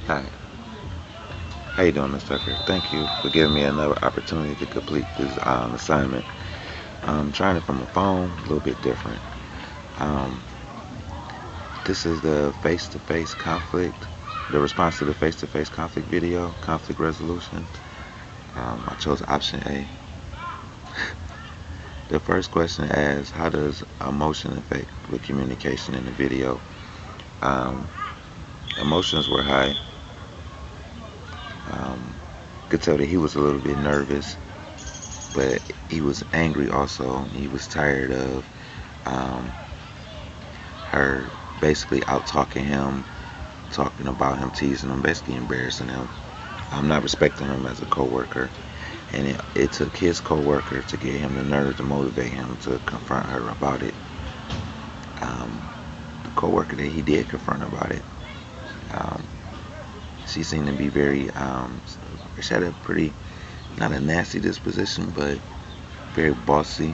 Hi, how you doing, Mr. Tucker? Thank you for giving me another opportunity to complete this assignment. I'm trying it from a phone, a little bit different. Um, this is the face-to-face conflict, the response to the face-to-face conflict video, conflict resolution. I chose option A. The first question asks, how does emotion affect with communication in the video? Um, Emotions were high. Um, could tell that he was a little bit nervous, but he was angry also. He was tired of um, her basically out talking him, talking about him, teasing him, basically embarrassing him. I'm not respecting him as a coworker, and it took his coworker to get him the nerve to motivate him to confront her about it. Um, the coworker that he did confront about it, um, she seemed to be very, she had a pretty, not a nasty disposition, but very bossy.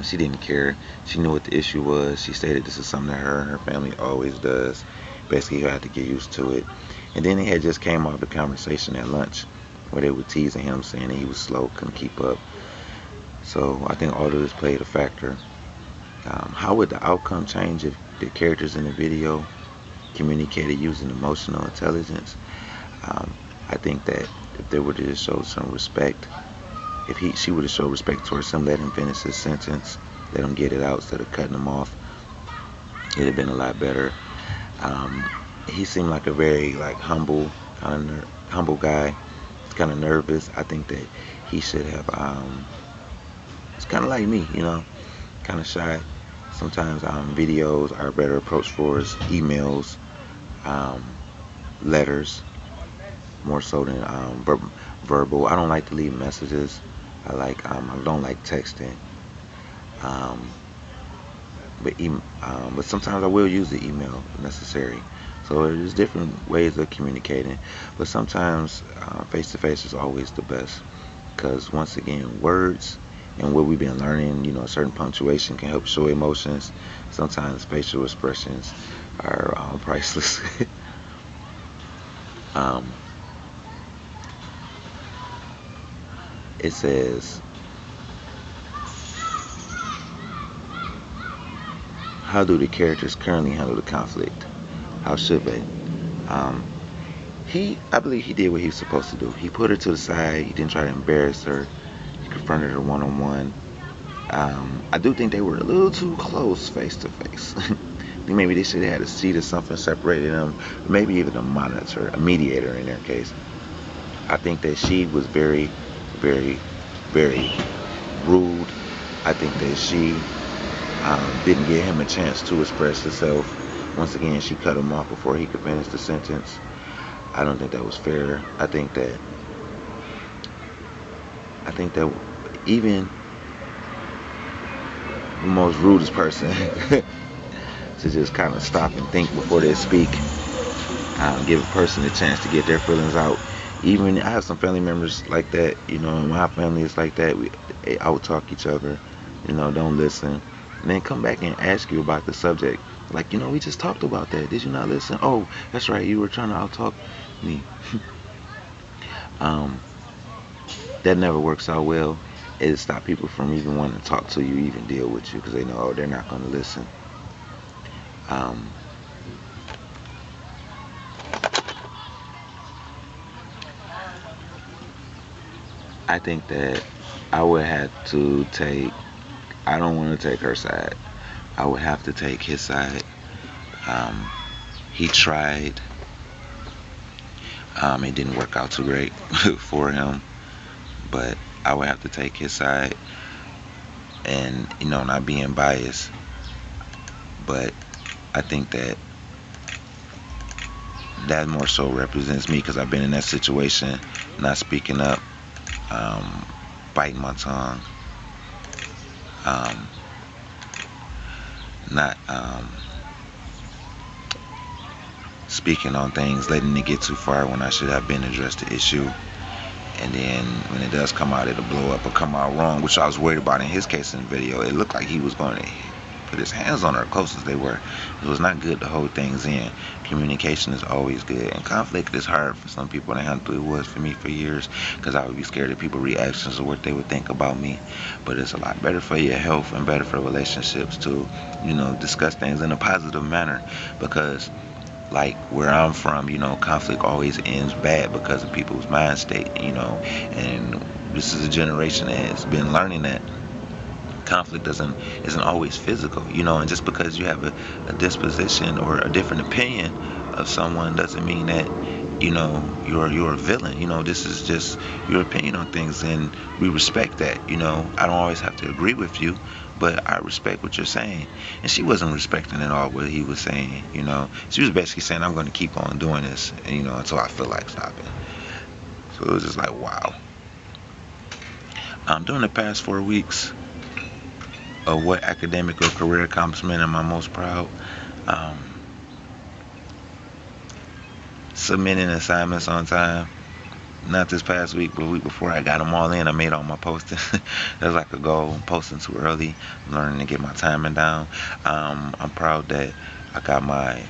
She didn't care. She knew what the issue was. She stated this is something that her and her family always does. Basically, you had to get used to it. And then it had just came off the conversation at lunch where they were teasing him, saying that he was slow, couldn't keep up. So I think all of this played a factor. How would the outcome change if the characters in the video communicated using emotional intelligence? Um, I think that if they were to just show some respect, if she would have showed respect towards him, let him finish his sentence, let him get it out instead of cutting him off, it'd have been a lot better. Um, he seemed like a very like humble, humble guy. He's kind of nervous. I think that he should have. It's kind of like me, kind of shy. Sometimes videos are a better approach for us. Emails, um, letters, more so than verbal. I don't like to leave messages. I don't like texting. Um, but sometimes I will use the email if necessary. So there's different ways of communicating, but sometimes face to face is always the best because once again, words and what we've been learning, a certain punctuation can help show emotions. Sometimes facial expressions are priceless. um, it says, how do the characters currently handle the conflict? How should they? Um, I believe he did what he was supposed to do. He put her to the side. He didn't try to embarrass her. He confronted her one on one. I do think they were a little too close face to face. Maybe they should have had a seat or something separating them. Maybe even a monitor, a mediator in their case. I think that she was very, very, very rude. I think that she didn't give him a chance to express herself. Once again, she cut him off before he could finish the sentence. I don't think that was fair. I think that even the most rudest person to just kind of stop and think before they speak, give a person a chance to get their feelings out. Even I have some family members like that, my family is like that. We out talk each other, don't listen, and then come back and ask you about the subject. Like, we just talked about that. Did you not listen? Oh, that's right. You were trying to out talk me. um, that never works out well. It stops people from even wanting to talk to you, even deal with you, because they know, oh, they're not going to listen. Um, I think that I would have to take. I don't want to take her side. I would have to take his side. Um, he tried. It didn't work out too great for him, but I would have to take his side, and not being biased. But I think that more so represents me because I've been in that situation, not speaking up, um, biting my tongue, um, not speaking on things, letting it get too far when I should have been addressed the issue. And then when it does come out, it'll blow up or come out wrong, which I was worried about in his case in the video. It looked like he was going to put his hands on her close as they were. It was not good to hold things in. Communication is always good, and conflict is hard for some people to handle. It was for me for years, because I would be scared of people's reactions or what they would think about me. But it's a lot better for your health and better for relationships to, discuss things in a positive manner, because like where I'm from, conflict always ends bad because of people's mind state, and this is a generation that has been learning that conflict isn't always physical, and just because you have a disposition or a different opinion of someone doesn't mean that you're a villain. This is just your opinion on things, and we respect that. I don't always have to agree with you, but I respect what you're saying. And she wasn't respecting at all what he was saying. She was basically saying, I'm going to keep on doing this, until I feel like stopping. So it was just like, wow. During the past 4 weeks, of what academic or career accomplishment am I most proud? Um, Submitting assignments on time. Not this past week, but the week before, I got them all in. I made all my posting. That's like a goal. Posting too early. I'm learning to get my timing down. I'm proud that I got my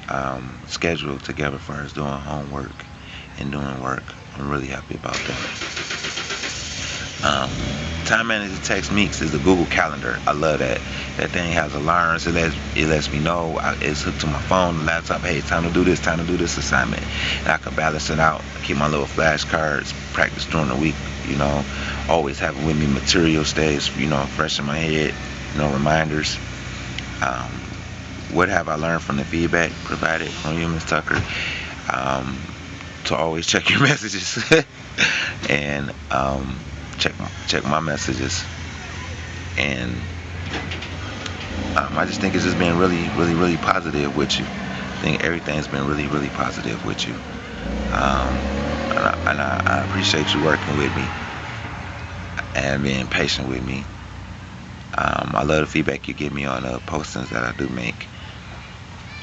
schedule together as far as doing homework and doing work. I'm really happy about that. Time Manager Text Meeks is the Google Calendar. I love that. That thing has alarms. It lets me know. It's hooked to my phone, the laptop. Hey, time to do this assignment. And I can balance it out. Keep my little flashcards, practice during the week. Always having with me material stays, fresh in my head. Reminders. What have I learned from the feedback provided from you, Ms. Tucker? To always check your messages and check my messages, and I just think it's just been really, really, really positive with you. I think everything's been really, really positive with you, and I appreciate you working with me and being patient with me. I love the feedback you give me on the postings that I do make,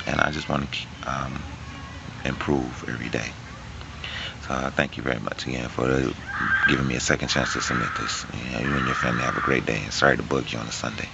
and I just want to improve every day. So thank you very much again for giving me a second chance to submit this. You and your family have a great day, and sorry to bug you on a Sunday.